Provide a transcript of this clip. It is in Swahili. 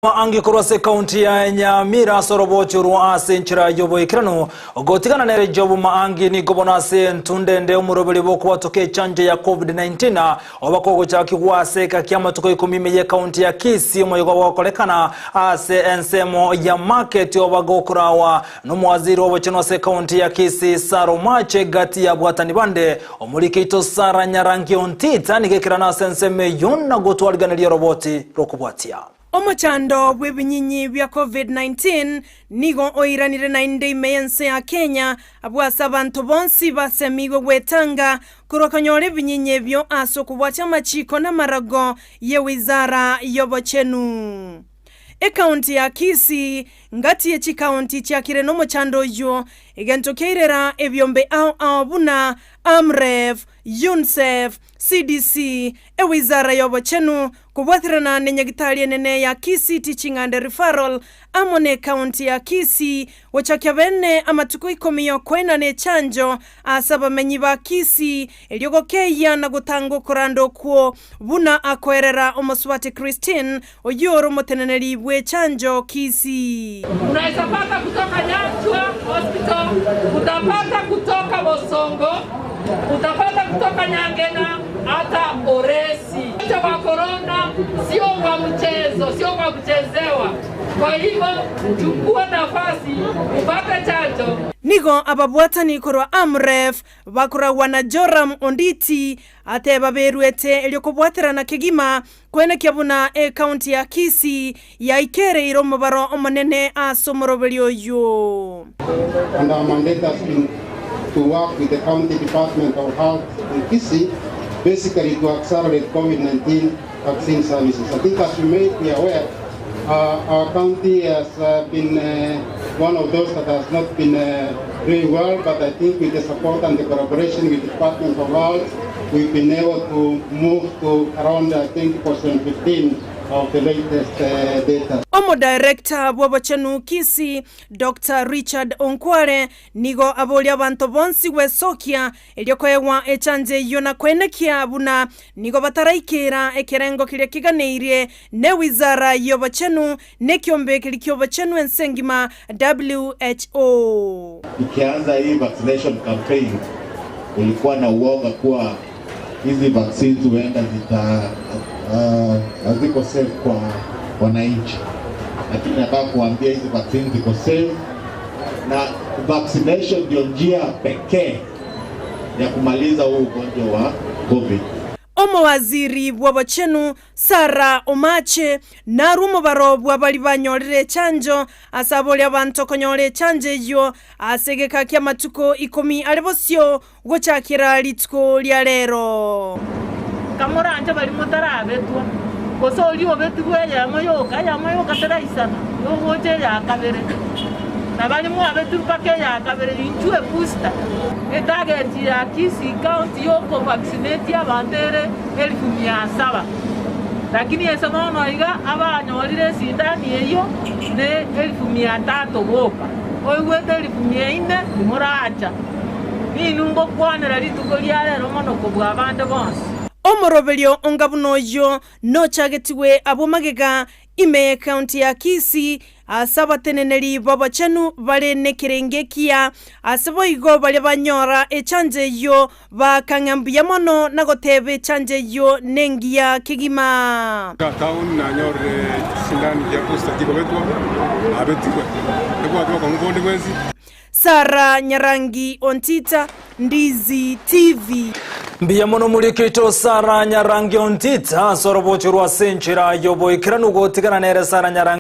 Angi kurwase kaunti ya Nyamira sorobocho ruase nchira yobo ikirano gotigana nere jobu maangi ni gobonase ntunde nde umurobeli boku watoke chanje ya COVID-19 obakogo chaki wase kakiama tuko ikumime ye kaunti ya Kisii moyogo wakolekana ase ensemo ya market obagokurawa n'umuwaziri w'obuchenose kaunti ya Kisii Saro Mache gati ya bwatani bande omurikito Sara Nyarangi Ontita nigekirana senseme yonna gotwaliganira roboti rokubwatia Omochando bw'ebinyinyi bya COVID-19 nigo oiranire na inde imeyense ya Kenya abwasa abantu bonsi basemigwe gwetanga kurokonyora ebinyinyi byo aso kubwacha machiko na marago ye wizara y'obuchenu. Ekaunti ya Kisii ngati ye chikaunti kyakire n'omochando yo egentokeirera ebyombe ao buna Amref, UNICEF, CDC, wizara y'obuchenu kubwathirana nenyagitali nene ya Kisii Teaching and Referral amone kaunti ya Kisii wachakya bene amatuko 10 kwena ne chanjo asaba menyi ba Kisii elyogokeya na gutango kurando kwo buna akwerera omoswati Christine oyoro moteneneri bwe chanjo Kisii. Unaweza pata kutoka Nyanchwa Hospital, utapata kutoka Bosongo, utapata kutoka Nyangena hata Oresi. Chanjo wa corona sio kwa mchezo, sio kwa kuchezewa. Kwa hivyo chukua nafasi upate chanjo. Nigo ababwatani korwa Amref bakura wana Joram Onditi ate baberuete eliokobwaterana kegima kwena kyabuna kaunti ya Kisii ya ikere iromo baro omonene asomorobelio yo. And our mandate has been to work with the county department of health in Kisii basically to accelerate COVID-19 vaccine services. I think as you may be aware, our county has been one of those that has not been doing well, but I think with the support and the collaboration with the Department of Health, we've been able to move to around 20% 15 of the latest data. Omo director bw'obuchenu Kisii Dr. Richard Onkware nigo aboli abantu bonsi wesokia elyokoewa echanje yona kwenekia buna nigo bataraikira ekerengo kile kiganeirie ne wizara y'obuchenu nekyombe kilikyobuchenu ensengima WHO. Ikianza hii vaccination campaign ulikuwa na uoga kuwa hizi vaccines huenda haziko safe kwa wananchi, lakini nataka kuambia hizi vaccines ziko safe na vaccination ndio njia pekee ya kumaliza huu ugonjwa wa COVID. Omowaziri bw'obuchenu Sara Mache narumo baro bw'abali banyorere chanjo asabole abantu konyore chanje yo asegeka kya matuko 10 alibosyo gochakira litiko lya lero. Kamoranje bali mutarabetwa kosoli obetwe ya moyoka teraisana yogoje ya kabere nabali mu abetu pake ya kabere inchue booster etageti ya Kisii county yoko vaccinate abantere 1700 lakini esonono iga abanyorire sindani eyo ne 1300 boka oigwete 1400 muracha ninungo kwanera lituko lya lero mono kubwa abande bonse. Omorobelio ongabuno yo no chagetiwe abomagega ime kaunti ya Kisii asaba teneneri b'obuchenu bale nekirengekia asabo igo bale banyora echanje yo bakangambiya mono nagotebe chanje yo nengia kigima town na nyore sindani ya posta tikobetwa abetikwe kwa kongondi kwezi. Sara Nyarangi Ontita, Ndizi TV. Mbiya mono mulikito Sara Nyarangi Ontita sorobocho rwa senchira yobo ikiranu gotigana nere Sara Nyarangi